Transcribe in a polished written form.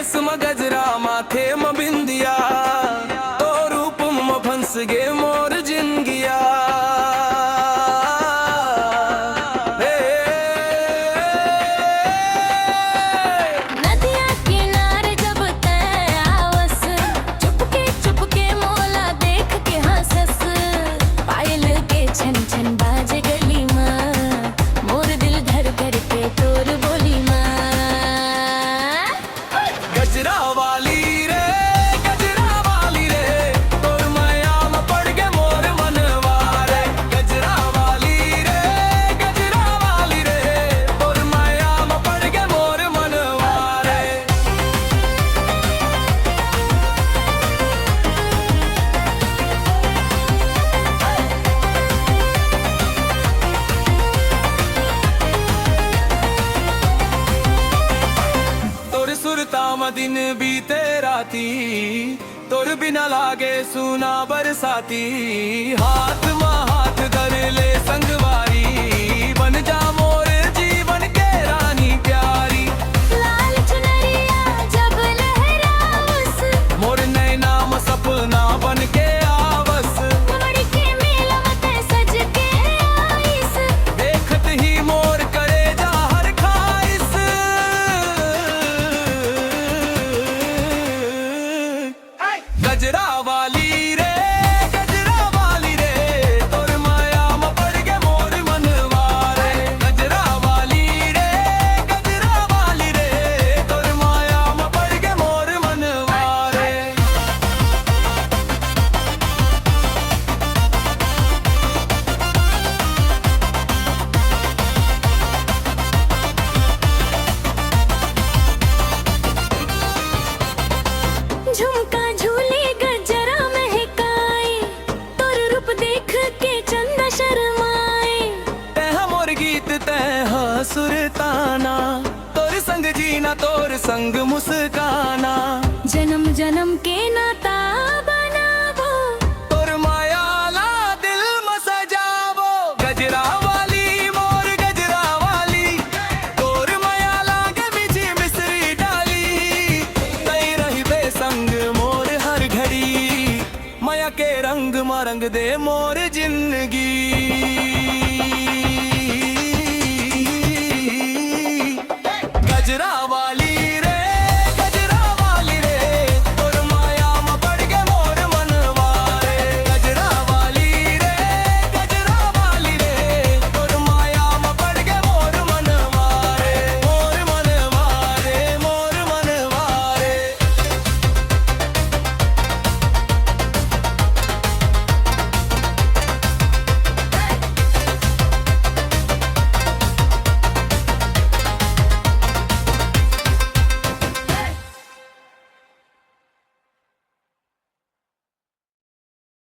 केस म गजरा माथे म बिंदिया, तो रूप म फंस गे मोर जिंदगिया। नदिया किनारे जब तय आवस, चुपके मोला देख के हंसस। पायल के छन छन बाजे गली माँ, मोर दिल धर करके तोर बोली माँ। गजरा वाली रे, गजरा वाली रे, तोर माया में पड़ के मोर मनवा रे। गजरा वाली रे, गजरा वाली रे, तोर माया में पड़ के मोर मनवा रे। तोर सुरता में दिन बीते राती, तोर बिना लागे सुना बरसाती। हाथ में हाथ धर ले संगवारी, बन जा मोर जीवन के रानी प्यारी। लाल चुनरिया जब लहरावस, मोर नैना में सपना बन के आवस। कमर के मेला मते सज के आइस। देखत ही मोर करे जा हर खाइस। गजरा वाली रे, गजरा वाली रे, तोर माया में पड़ के मोर मनवा रे। गजरा वाली रे, गजरा वाली रे, तोर माया में पड़ के मोर मनवा रे। झुमका झूले गजरा महकाए, तोर रूप देख के चंदा शर्माए। तह मोर गीत तह सुरताना, तोर संग जीना तोर संग मुस्काना। जन्म जन्म के नाता बनावो, तोर माया ला दिल में सजावो। गजरा वाली मोर गजरा वाली, तोर माया लागे मीठी मिश्री डाली। तई रही बेसंग मोर हर घड़ी, माया के रंग में रंग दे मोर जिंदगी।